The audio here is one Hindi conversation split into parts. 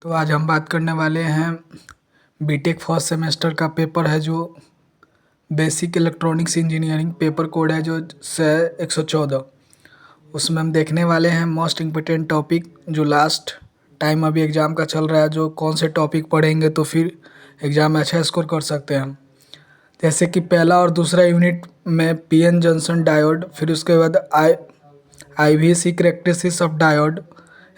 तो आज हम बात करने वाले हैं बीटेक फर्स्ट सेमेस्टर का पेपर है जो basic electronics engineering paper code है जो 114। उसमें हम देखने वाले हैं मोस्ट इम्पोर्टेंट टॉपिक जो लास्ट टाइम अभी एग्ज़ाम का चल रहा है, जो कौन से टॉपिक पढ़ेंगे तो फिर एग्ज़ाम में अच्छा स्कोर कर सकते हैं हम। जैसे कि पहला और दूसरा यूनिट में पीएन जंक्शन डायोड, फिर उसके बाद IVC characteristics of diode,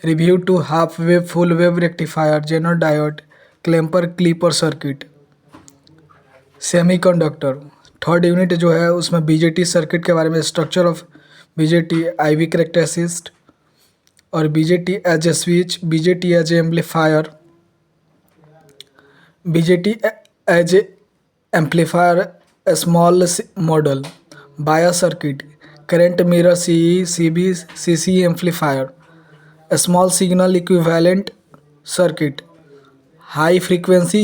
review to half wave full wave rectifier, zener diode, clamper clipper circuit, semiconductor. Third unit जो है उसमें बीजेटी सर्किट के बारे में, structure of BJT, IV characteristics और BJT as a switch, BJT as a amplifier, BJT as a amplifier small model, bias circuit, current mirror, CE, CB, CC amplifier, small signal equivalent circuit, high frequency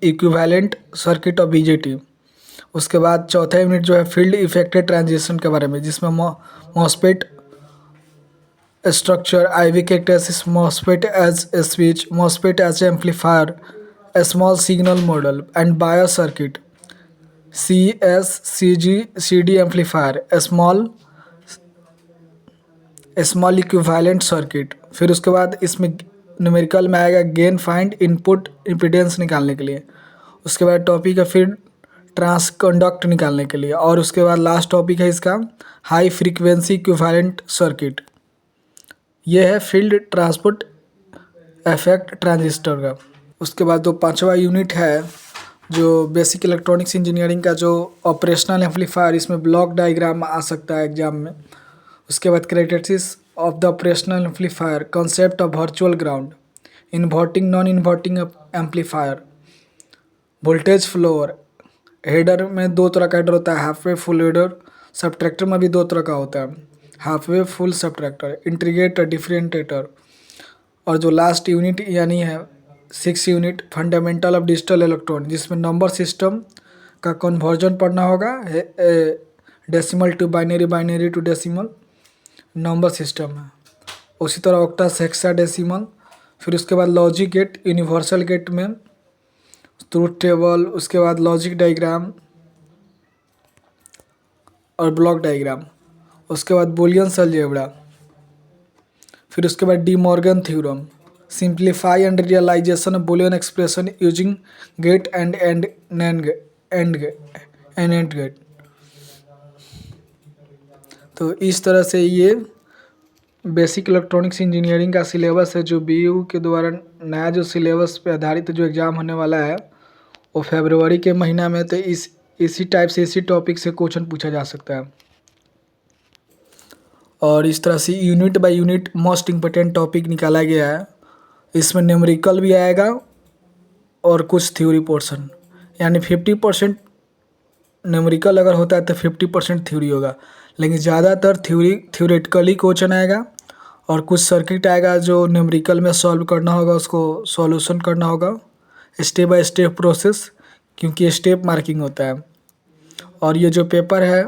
equivalent circuit of BJT. उसके बाद चौथा यूनिट जो है फील्ड इफेक्टेड ट्रांजिशन के बारे में, जिसमें MOSFET structure, IV characteristics, MOSFET as a switch, MOSFET as a amplifier, small signal model and bias circuit, CS, CG, CD amplifier, small equivalent circuit. फिर उसके बाद इसमें न्यूमेरिकल में आएगा गेन फाइंड इनपुट इम्पीडेंस निकालने के लिए। उसके बाद टॉपिक है फिर ट्रांसकंडक्ट निकालने के लिए, और उसके बाद लास्ट टॉपिक है इसका हाई फ्रीक्वेंसी इक्विवेलेंट सर्किट। ये है फील्ड ट्रांसपोर्ट इफेक्ट ट्रांजिस्टर का। उसके बाद जो पांचवा यूनिट है जो बेसिक इलेक्ट्रॉनिक्स इंजीनियरिंग का, जो ऑपरेशनल एम्पलीफायर, इसमें ब्लॉक डायग्राम आ सकता है एग्जाम में। उसके बाद characteristics of the operational amplifier, concept of virtual ground, inverting non inverting amplifier, voltage follower. Adder में दो तरह का हेडर होता है, half wave full adder. Subtractor में भी दो तरह का होता है, half wave full subtractor, integrator, differentiator. और जो लास्ट यूनिट यानी है 6 unit fundamental of digital electronic, जिसमें नंबर सिस्टम का कन्वर्जन पढ़ना होगा, decimal to binary, binary to decimal number system है। उसी तरह ऑक्टा हेक्साडेसिमल। फिर उसके बाद लॉजिक गेट, यूनिवर्सल गेट में ट्रूथ टेबल, उसके बाद लॉजिक डायग्राम और ब्लॉक डायग्राम। उसके बाद बुलियन अलजेब्रा। फिर उसके बाद De Morgan theorem, simplify and realisation of Boolean expression using gate and and gate. तो इस तरह से ये बेसिक इलेक्ट्रॉनिक्स इंजीनियरिंग का सिलेबस है, जो BU के द्वारा नया जो सिलेबस पे आधारित जो एग्ज़ाम होने वाला है वो फरवरी के महीना में। तो इसी टाइप से, इसी टॉपिक से क्वेश्चन पूछा जा सकता है। और इस तरह से unit by unit most important topic निकाला गया है। इसमें न्यूमेरिकल भी आएगा और कुछ थ्योरी पोर्शन, यानी 50% न्यूमेरिकल अगर होता है तो 50% थ्योरी होगा, लेकिन ज़्यादातर थ्योरेटिकली क्वेश्चन आएगा और कुछ सर्किट आएगा जो न्यूमेरिकल में सॉल्व करना होगा, उसको सॉल्यूशन करना होगा स्टेप बाय स्टेप प्रोसेस, क्योंकि स्टेप मार्किंग होता है। और ये जो पेपर है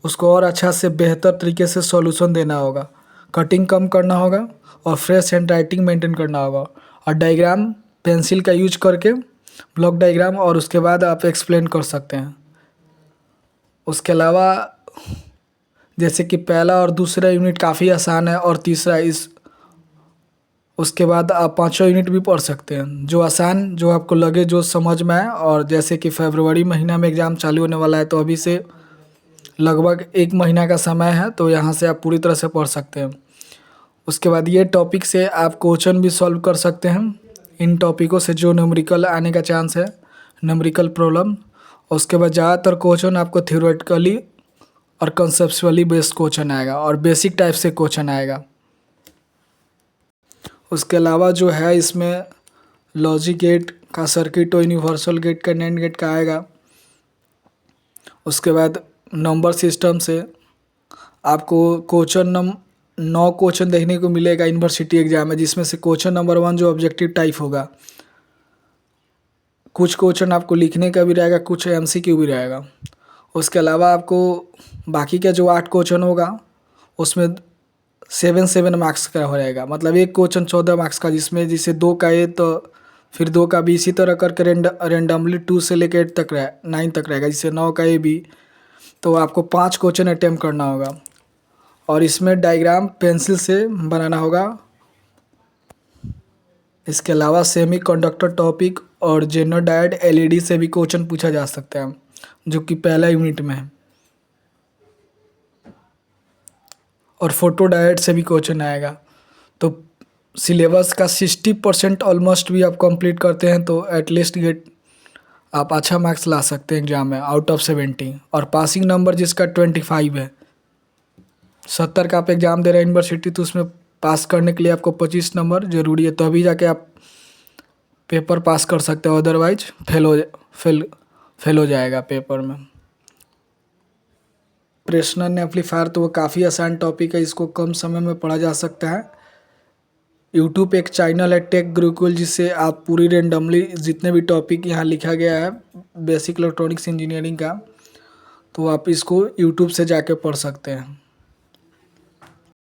उसको और अच्छा से बेहतर तरीके से सॉल्यूशन देना होगा, कटिंग कम करना होगा और फ्रेश हैंड राइटिंग मेंटेन करना होगा, और डायग्राम पेंसिल का यूज करके ब्लॉक डायग्राम, और उसके बाद आप एक्सप्लेन कर सकते हैं। उसके अलावा जैसे कि पहला और दूसरा यूनिट काफ़ी आसान है, और तीसरा उसके बाद आप पाँचवा यूनिट भी पढ़ सकते हैं, जो आसान, जो आपको लगे, जो समझ में आए। और जैसे कि फरवरी महीना में एग्ज़ाम चालू होने वाला है, तो अभी से लगभग 1 महीना का समय है, तो यहाँ से आप पूरी तरह से पढ़ सकते हैं। उसके बाद ये टॉपिक से आप क्वेश्चन भी सॉल्व कर सकते हैं, इन टॉपिकों से जो न्यूमेरिकल आने का चांस है, न्यूमेरिकल प्रॉब्लम। उसके बाद ज़्यादातर क्वेश्चन आपको थ्योरेटिकली और कंसेप्चुअली बेस्ड क्वेश्चन आएगा और बेसिक टाइप से क्वेश्चन आएगा। उसके अलावा जो है इसमें लॉजिक गेट का सर्किट और यूनिवर्सल गेट का, नैंड गेट का आएगा। उसके बाद नंबर सिस्टम से आपको क्वेश्चन 9 क्वेश्चन देखने को मिलेगा यूनिवर्सिटी एग्जाम में, जिसमें से क्वेश्चन नंबर 1 जो ऑब्जेक्टिव टाइप होगा, कुछ क्वेश्चन आपको लिखने का भी रहेगा, कुछ MCQ भी रहेगा। उसके अलावा आपको बाकी का जो 8 क्वेश्चन होगा उसमें 7 मार्क्स का हो जाएगा, मतलब एक क्वेश्चन 14 मार्क्स का, जिसमें जैसे 2 का ए तो फिर 2 का बी, इसी तरह करके रेंडमली 2 से लेकर 8 तक 9 तक रहेगा। जैसे 9 का ए बी, तो आपको 5 क्वेश्चन अटेम्प्ट करना होगा और इसमें डायग्राम पेंसिल से बनाना होगा। इसके अलावा सेमी कंडक्टर टॉपिक और जेनर डायड एलईडी से भी क्वेश्चन पूछा जा सकता है, जो कि पहला यूनिट में है। और फोटो डायड से भी क्वेश्चन आएगा। तो सिलेबस का 60% ऑलमोस्ट भी आप कंप्लीट करते हैं तो एटलीस्ट गेट आप अच्छा मार्क्स ला सकते हैं एग्जाम में आउट ऑफ 70। और पासिंग नंबर जिसका 25 है, 70 का आप एग्ज़ाम दे रहे हैं यूनिवर्सिटी, तो उसमें पास करने के लिए आपको 25 नंबर ज़रूरी है, तो अभी जाके आप पेपर पास कर सकते हो, अदरवाइज फेल हो जाएगा पेपर में। ऑपरेशनल एम्पलीफायर तो वो काफ़ी आसान टॉपिक है, इसको कम समय में पढ़ा जा सकता है। यूट्यूब एक चैनल है टेक गुरुकुल, जिससे आप पूरी रेंडमली जितने भी टॉपिक यहाँ लिखा गया है बेसिक इलेक्ट्रॉनिक्स इंजीनियरिंग का, तो आप इसको यूट्यूब से जाके पढ़ सकते हैं।